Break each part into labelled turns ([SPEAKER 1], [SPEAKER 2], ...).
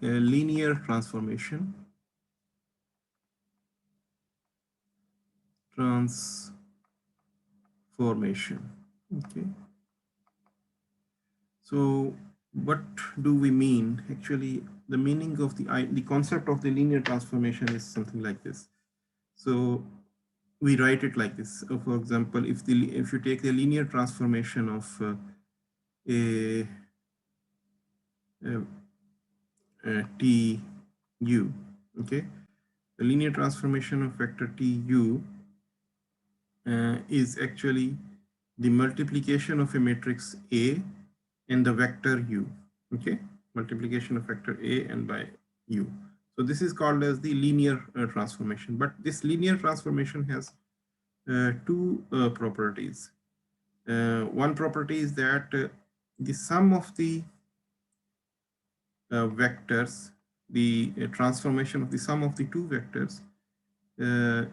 [SPEAKER 1] linear transformation. Okay. So what do we mean? Actually, the meaning of the concept of the linear transformation is something like this. So we write it like this. So for example, if you take the linear transformation of a, a, a t u, okay, the linear transformation of vector t u is actually the multiplication of a matrix A and the vector u, okay, multiplication of vector A and by u. So this is called as the linear transformation, but this linear transformation has two properties. One property is that the sum of the vectors, the transformation of the sum of the two vectors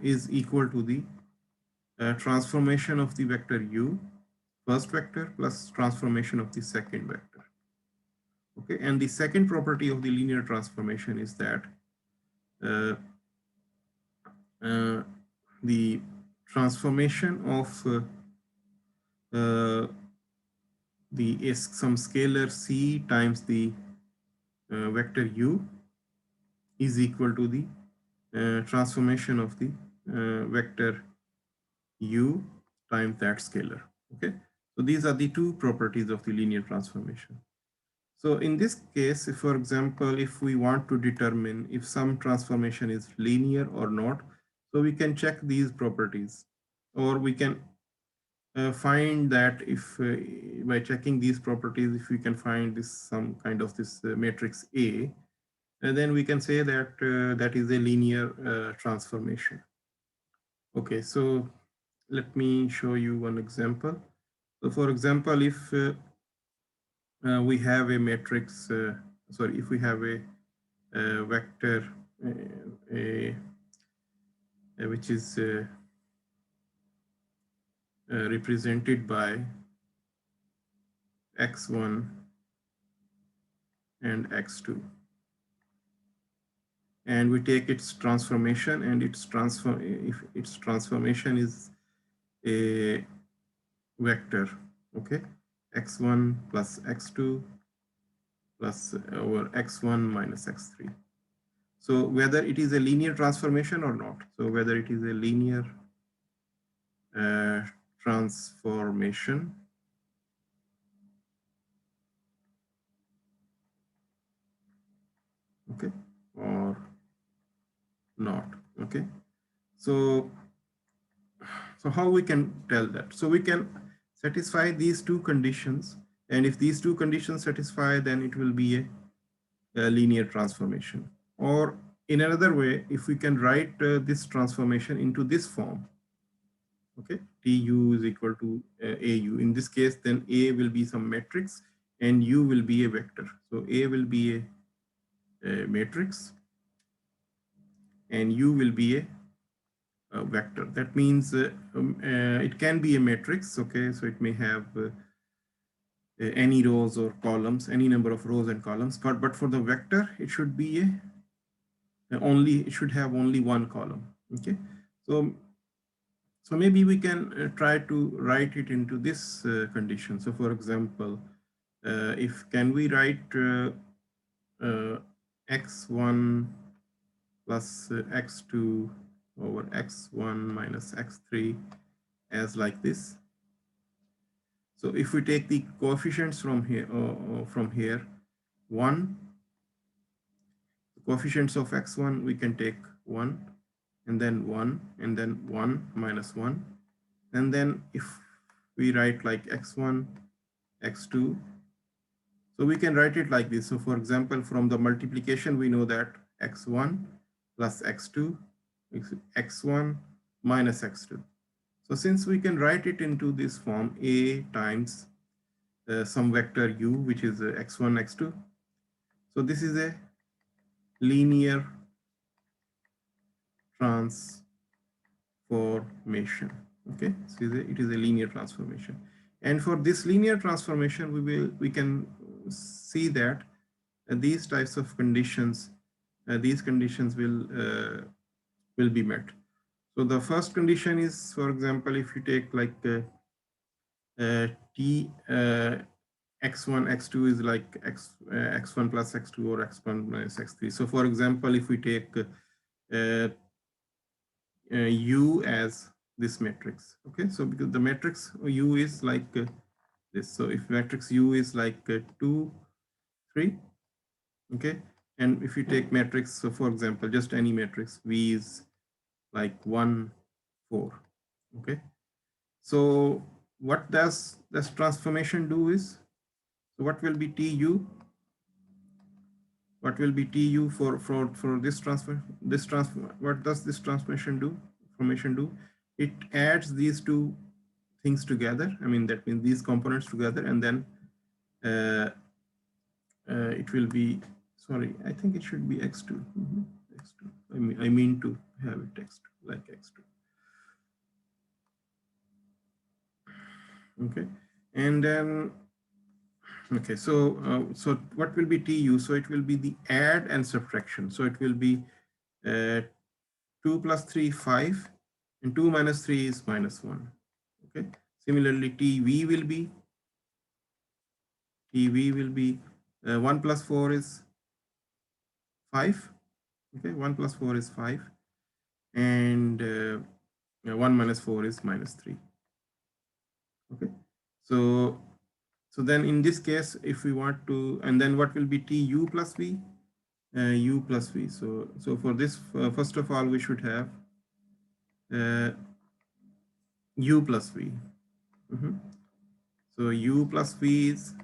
[SPEAKER 1] is equal to the transformation of the vector u, first vector, plus transformation of the second vector. Okay, and the second property of the linear transformation is that uh, the transformation of some scalar c times the vector u is equal to the transformation of the vector u times that scalar. Okay, so these are the two properties of the linear transformation. So in this case, if, for example, if we want to determine if some transformation is linear or not, so we can check these properties, or we can find that if by checking these properties, if we can find this some kind of this matrix A, and then we can say that that is a linear transformation. Okay, so let me show you one example. So for example, if we have a matrix, if we have a vector which is represented by x1 and x2, and we take its transformation, and if its transformation is a vector, okay, x1 plus x2 plus over x1 minus x3. So whether it is a linear transformation or not, so whether it is a linear transformation, okay, or not, okay. So how we can tell that? So we can satisfy these two conditions, and if these two conditions satisfy, then it will be a linear transformation. Or in another way, if we can write this transformation into this form, okay, tu is equal to au. In this case, then A will be some matrix and u will be a vector. So A will be a matrix and u will be a vector. That means it can be a matrix, okay, so it may have any rows or columns, any number of rows and columns, but for the vector, it should be it should have only one column, okay. So maybe we can try to write it into this condition. So for example, if can we write x1 plus x2 over x1 minus x3 as like this. So if we take the coefficients from here, 1, the coefficients of x1, we can take 1, and then 1, and then 1 minus 1. And then if we write like x1, x2, so we can write it like this. So for example, from the multiplication, we know that x1 plus x2 is x1 minus x2. So since we can write it into this form, A times some vector u, which is x1, x2. So this is a linear transformation. Okay, so it is a linear transformation. And for this linear transformation, we can see that these types of conditions, these conditions will be met. So the first condition is, for example, if you take like t x1 x2 is like x1 plus x2 or x1 minus x3. So for example, if we take u as this matrix, okay, so because the matrix u is like this, so if matrix u is like 2 3, okay, and if you take matrix, so for example just any matrix, v is like 1 4, okay, so what does this transformation do is, so what will be tu, what will be tu for this transfer, what does this transformation do, it adds these two things together, I mean that means these components together, and then it will be, sorry, I think it should be x2, x2, I mean to have it x2, like x2, okay, and then okay, so so what will be tu, so it will be the add and subtraction, so it will be 2 plus 3 5, and 2 minus 3 is minus 1, okay. Similarly tv will be 1 plus 4 is 5, okay, 1 plus 4 is 5, and 1 minus 4 is minus 3, okay. So so then in this case, if we want to, and then what will be tu plus v, u plus v. So for this, first of all, we should have u plus v. So u plus v is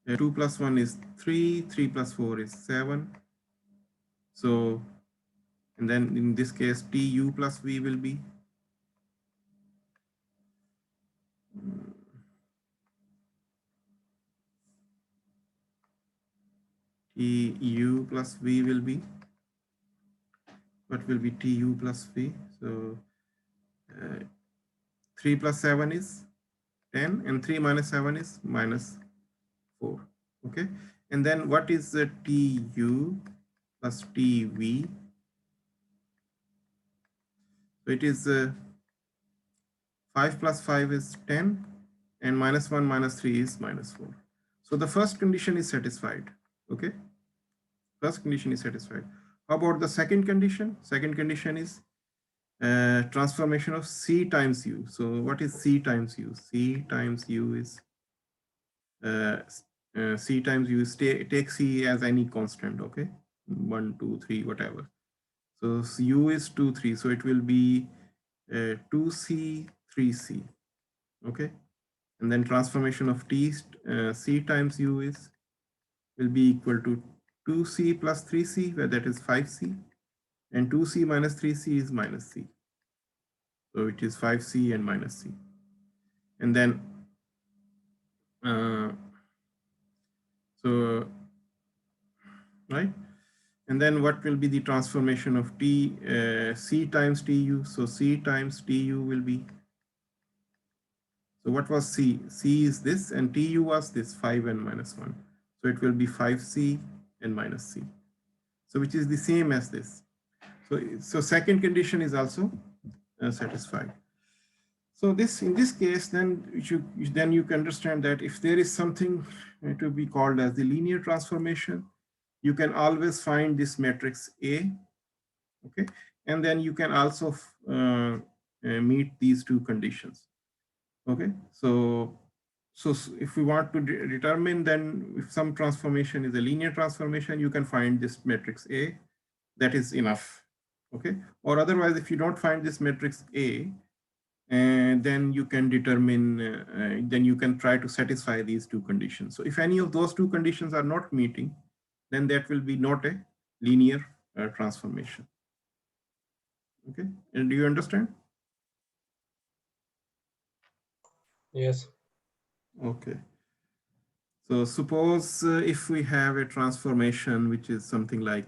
[SPEAKER 1] 2 plus 1 is 3, 3 plus 4 is 7. So, and then in this case, tu plus v will be tu plus v will be, what will be tu plus v? So 3 plus 7 is 10, and 3 minus 7 is minus 4, okay. And then what is the tu plus tv? So it is 5 plus 5 is 10, and minus 1 minus 3 is minus 4. So the first condition is satisfied, okay. First condition is satisfied. How about the second condition? Second condition is transformation of c times u. So what is c times u? C times u is c times u is take c as any constant, okay, 1 2 3 whatever. So u is 2 3, so it will be 2c 3c, okay. And then transformation of c times u is will be equal to 2c plus 3c, where that is 5c, and 2c minus 3c is minus c. So it is 5c and minus c. And then so right, and then what will be the transformation of c times tu? So c times tu will be, so what was c? C is this, and tu was this 5 and minus 1. So it will be 5c and minus c. So which is the same as this. So second condition is also satisfied. So this, in this case, then you can understand that if there is something to be called as the linear transformation, you can always find this matrix A, okay, and then you can also meet these two conditions, okay. So if we want to determine, then if some transformation is a linear transformation, you can find this matrix A, that is enough, okay. Or otherwise, if you don't find this matrix A, and then you can determine, then you can try to satisfy these two conditions. So if any of those two conditions are not meeting, then that will be not a linear transformation, okay. And do you understand?
[SPEAKER 2] Yes.
[SPEAKER 1] Okay. So suppose if we have a transformation which is something like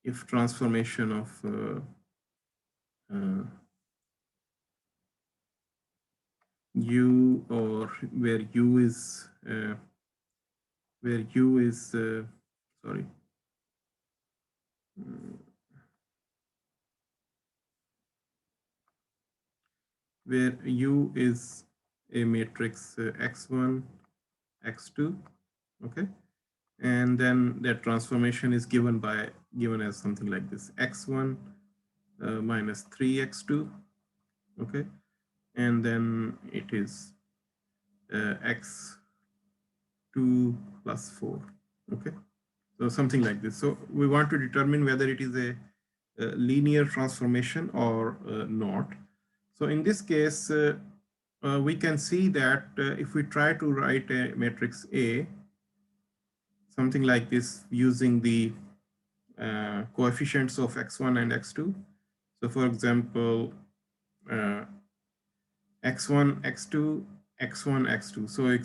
[SPEAKER 1] if transformation of u, or where u is where u is, sorry, where u is a matrix x1, x2, okay? And then that transformation is given as something like this, x1 minus 3x2, okay? And then it is x2 plus 4, okay? So something like this. So we want to determine whether it is a linear transformation or not. So in this case, we can see that if we try to write a matrix A, something like this using the coefficients of x1 and x2. So for example, x1, x2, x1, x2. So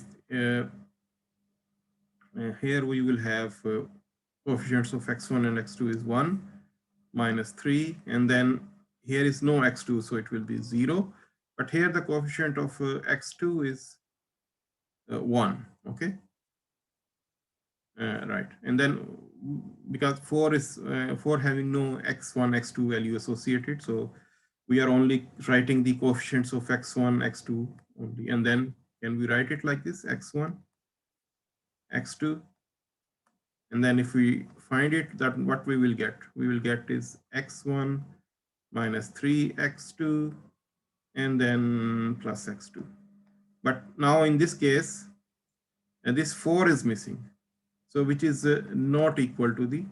[SPEAKER 1] here we will have coefficients of x1 and x2 is 1, minus 3, and then here is no x2, so it will be 0. But here the coefficient of x2 is 1, okay? Right, and then because 4 having no x1, x2 value associated, so we are only writing the coefficients of x1, x2 only, and then can we write it like this, x1, x2, and then if we find it, that what we will get is x1 minus 3x2 and then plus x2. But now in this case, this 4 is missing, so which is not equal to the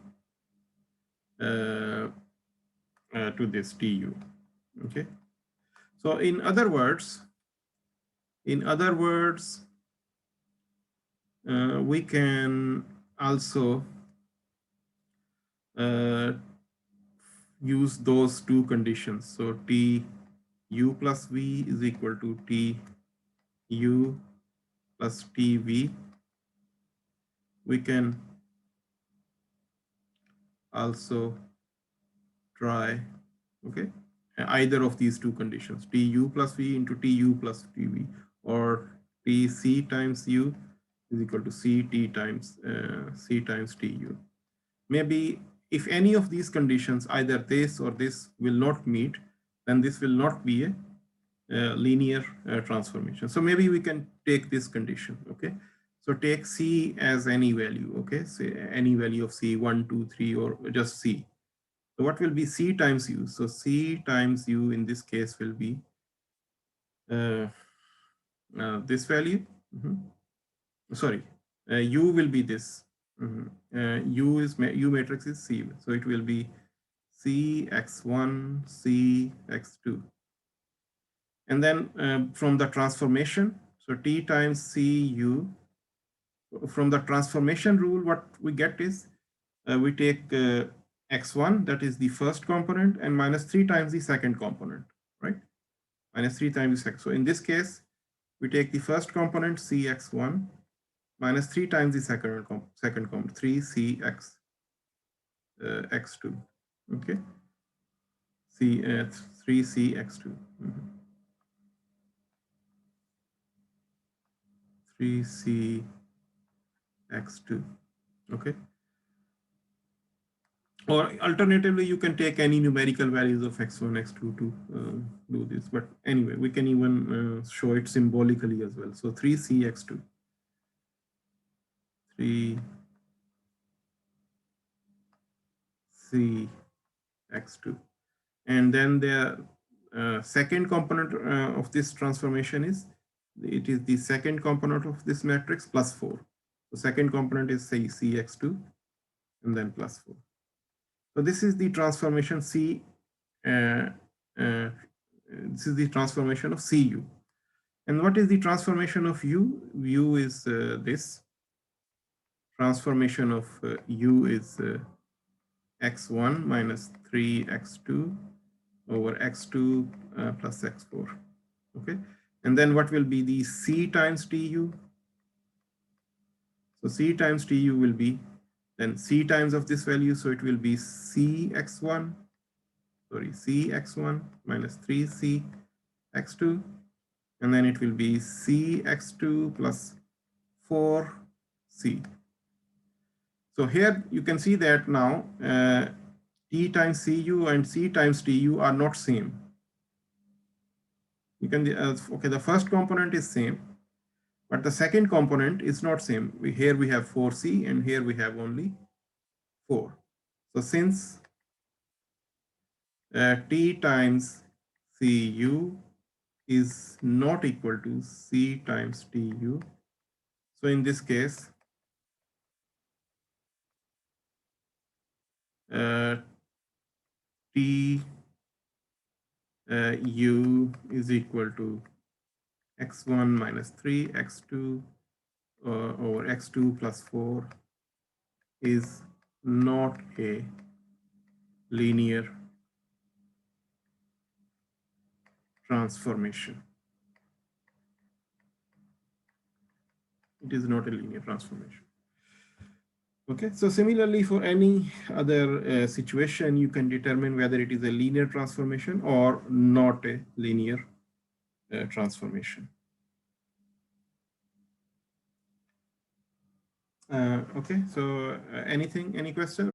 [SPEAKER 1] to this tu, okay? So in other words, we can also use those two conditions. So tu plus v is equal to tu plus tv. We can also try, okay, either of these two conditions, tu plus v into tu plus tv, or tc times u is equal to ct times c times tu. Maybe if any of these conditions, either this or this, will not meet, then this will not be a linear transformation. So maybe we can take this condition, okay? So take c as any value, okay? Say any value of c, 1, 2, 3, or just c. So what will be c times u? So c times u in this case will be this value. Sorry, u will be this. U matrix is C, so it will be C x1, C x2. And then from the transformation, so T times CU, from the transformation rule, what we get is we take x1, that is the first component, and minus 3 times the second component, right? Minus 3 times the second. So in this case, we take the first component cx1 minus 3 times the second component, 3cx x2, okay? 3cx2. 3cx2, okay? Or alternatively, you can take any numerical values of x1, x2 to do this. But anyway, we can even show it symbolically as well. So 3cx2, 3cx2. And then the second component of this transformation is, it is the second component of this matrix plus 4. The second component is, say, cx2, and then plus 4. So this is the transformation C. This is the transformation of Cu. And what is the transformation of U? U is this. Transformation of U is x1 minus 3x2 over x2 plus x4. Okay. And then what will be the C times Tu? So C times Tu will be then C times of this value. So it will be cx1 minus 3cx2, and then it will be cx2 plus 4c. So here you can see that now T times Cu and C times Tu are not same. You can, okay, the first component is same, but the second component is not same. Here we have 4C and here we have only 4. So since T times Cu is not equal to C times Tu, so in this case, T U is equal to x1 minus 3, x2 over x2 plus 4 is not a linear transformation. It is not a linear transformation. Okay, so similarly for any other situation, you can determine whether it is a linear transformation or not a linear transformation. Okay, so any question?